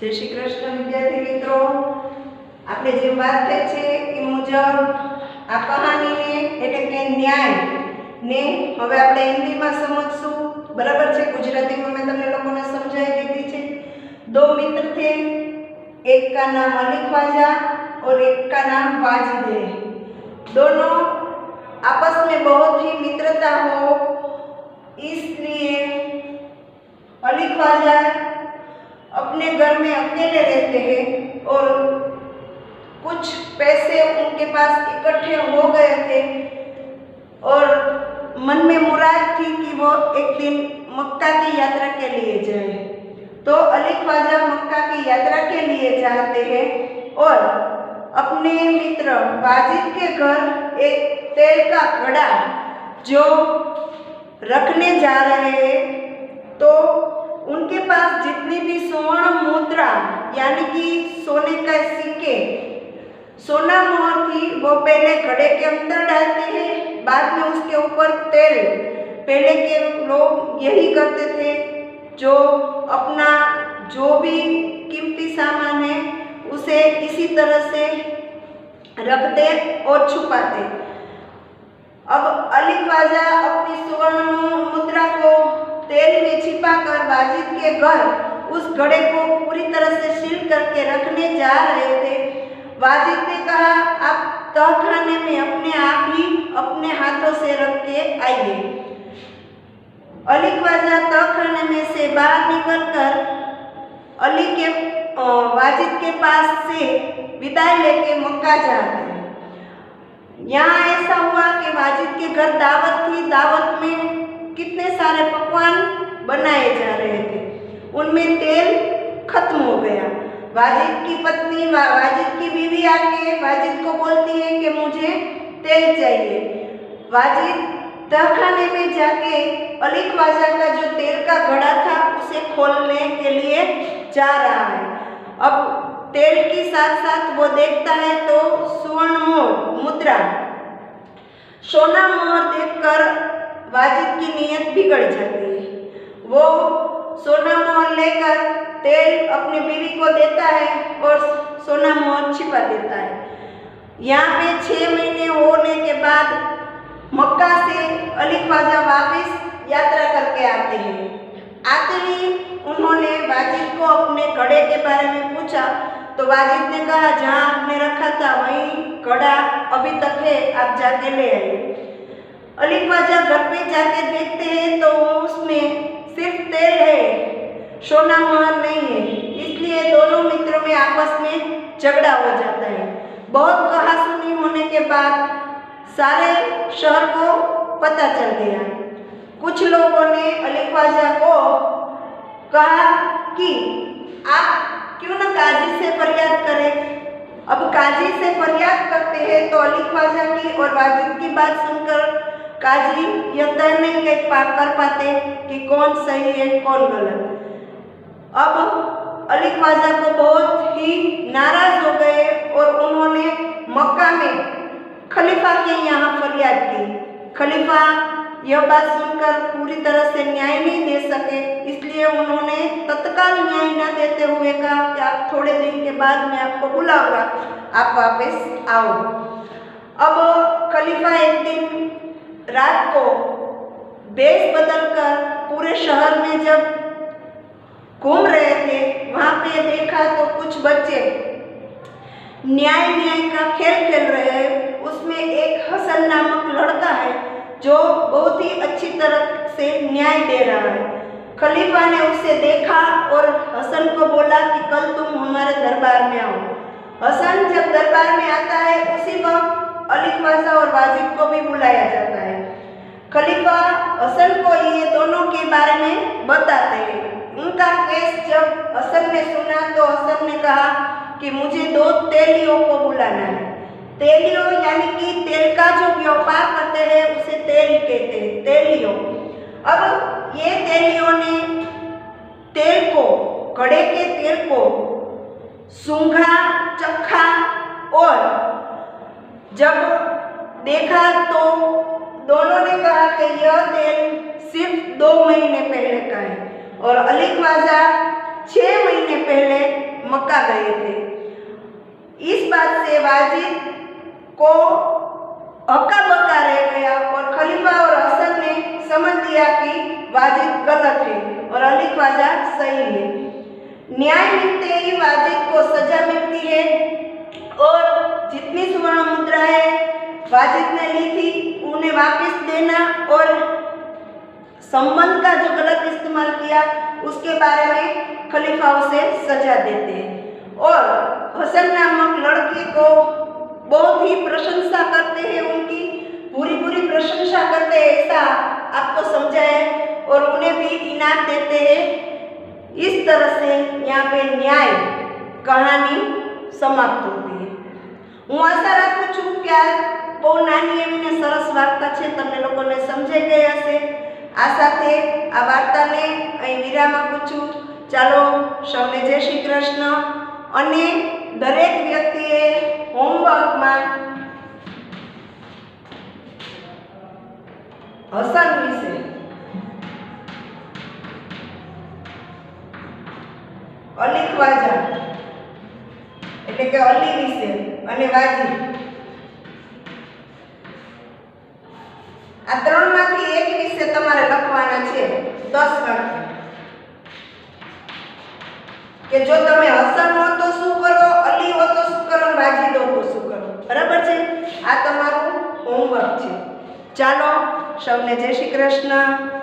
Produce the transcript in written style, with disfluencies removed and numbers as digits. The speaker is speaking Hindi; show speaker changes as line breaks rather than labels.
जय श्री कृष्ण विद्यार्थी मित्रों, આપણે જે વાત થઈ છે એ મુજબ આ કહાનીને એટલે કે ન્યાયને હવે આપણે હિન્દીમાં સમજશું. બરાબર છે? ગુજરાતીમાં મેં તમને લોકોને સમજાવી દીધી છે. दो मित्र थे, एक का नाम अली ख्वाजा और एक का नाम वाजिद है. दोनों आपस में बहुत ही मित्रता हो, इसलिए अली ख्वाजा अपने घर में अकेले रहते हैं और कुछ पैसे उनके पास इकट्ठे हो गए थे और मन में मुराद थी कि वो एक दिन मक्का की यात्रा के लिए जाए. तो अली ख्वाजा मक्का की यात्रा के लिए जाते हैं और अपने मित्र वाजिद के घर एक तेल का घड़ा जो रखने जा रहे हैं. तो उनके पास जितनी भी स्वर्ण मुद्रा यानी कि सोने का सिक्के, सोना मोहर थी, वो पहले घड़े के अंदर डालते हैं, बाद में उसके ऊपर तेल. पहले के लोग यही करते थे, जो अपना जो भी कीमती सामान है उसे इसी तरह से रखते और छुपाते. अब अली ख्वाजा अपनी स्वर्ण मुद्रा को तेल में छिपाकर वाजिद के घर उस घड़े को पूरी तरह से सील करके रखने जा रहे थे. वाजिद ने कहा, आप तहखाने में अपने आप ही अपने हाथों से रख के आइए. अली ख्वाजा तहखाने में से बाहर निकलकर अली के वाजिद के पास से विदाई लेके मक्का जाते हैं. यहाँ ऐसा हुआ कि वाजिद के घर दावत थी. दावत में कितने सारे पकवान बनाए जा रहे थे, उनमें तेल खत्म हो गया. वाजिद की पत्नी वाजिद की बीवी आके वाजिद को बोलती है कि मुझे तेल चाहिए. वाजिद तहखाने में जाके अली ख्वाजा का जो तेल का घड़ा था उसे खोलने के लिए जा रहा है. अब तेल के साथ साथ वो देखता है तो स्वर्ण मुद्रा, सोना मोहर देखकर वाजिद की नीयत बिगड़ जाती है. वो सोना मोहर लेकर तेल अपनी बीवी को देता है और सोना मोहर छिपा देता है. यहाँ पे 6 महीने होने के बाद मक्का से अली ख्वाजा वापस यात्रा करके आते हैं. आते ही उन्होंने वाजिद को अपने घड़े के बारे में पूछा तो वाजिद ने कहा, जहाँ आपने रखा था वहीं घड़ा अभी तक है, आप जाके ले आइए. अली ख्वाजा घर पे जाके देखते हैं तो उसमें सिर्फ तेल है, सोना मोहर नहीं है. इसलिए दोनों मित्रों में आपस में झगड़ा हो जाता है. बहुत कहासुनी होने के बाद सारे शहर को पता चल गया. कुछ लोगों ने अली ख्वाजा को कहा कि आप क्यों न काजी से फरियाद करें. अब काजी से फरियाद करते हैं तो अली ख्वाजा की और वाजिद की बात सुनकर काजी यह तय नहीं कर पाते कि कौन सही है कौन गलत. अब अली ख्वाजा को बहुत ही नाराज हो गए और उन्होंने मक्का में खलीफा के यहाँ फरियाद की. खलीफा यह बात सुनकर पूरी तरह से न्याय नहीं दे सके, इसलिए उन्होंने तत्काल न्याय न देते हुए कहा कि आप थोड़े दिन के बाद मैं आपको बुलाऊंगा, आप वापस आओ. अब खलीफा एक दिन रात को वेश बदलकर पूरे शहर में जब घूम रहे थे, वहाँ पे देखा तो कुछ बच्चे न्याय का खेल खेल रहे हैं. उसमें एक हसन नामक लड़का है जो बहुत ही अच्छी तरह से न्याय दे रहा है. खलीफा ने उसे देखा और हसन को बोला कि कल तुम हमारे दरबार में आओ. हसन जब दरबार में आता है उसी वक्त अली ख्वाजा और वाजिद को भी बुलाया जाता है. खलीफा हसन को ये दोनों के बारे में बताते हैं. उनका केस जब हसन ने सुना तो हसन ने कहा कि मुझे 2 तेलियों को बुलाना है. तेलियों यानी कि तेल का जो व्यापार करते हैं उसे तेल कहते हैं, तेलियों. अब ये तेलियों ने तेल को, घड़े के तेल को सूंघा, चखा और जब देखा तो दोनों ने कहा कि यह तेल सिर्फ 2 महीने पहले का है और अली ख्वाजा 6 महीने पहले मक्का गए थे। इस बात से वाजिद को हक्का बक्का रह गया और खलीफा और हसन ने समझ लिया कि वाजिद गलत है और अली ख्वाजा सही है। न्याय मिलते ही वाजिद को सजा मिलती है और जितनी स्वर्ण मुद्राएं वाजिद ने ली थी उन्हें वापस देना और संबंध का जो गलत इस्तेमाल किया उसके बारे में खलीफा उसे सजा देते हैं और हसन नामक लड़के को बहुत ही प्रशंसा करते हैं, उनकी पूरी प्रशंसा करते हैं, ऐसा आपको समझाए और उन्हें भी इनाम देते हैं। इस तरह से यहाँ पे न्याय कहानी समाप्त होती है। હું આશા રાખું છું કે આ બહુ નાની એવી ને સરસ વાર્તા છે, તમને લોકોને સમજાઈ ગઈ હશે। આ સાથે આ વાર્તાને અહીં વિરામ આપું છું। ચાલો સૌને જય શ્રી કૃષ્ણ અને દરેક વ્યક્તિએ હોમવર્કમાં હસન વિશે અલી ખ્વાજા એટલે કે અલી વિશે અને વાજીદ આ ત્રણમાંથી એક વિશે તમારે લખવાના છે 10 ગણતરી કે જો તમે હસન હો તો શું કરો, અલી હો તો શું કરો, વાજીદ હો તો શું કરો। બરાબર છે? આ તમારું હોમવર્ક છે। ચાલો સૌને જય શ્રી કૃષ્ણ।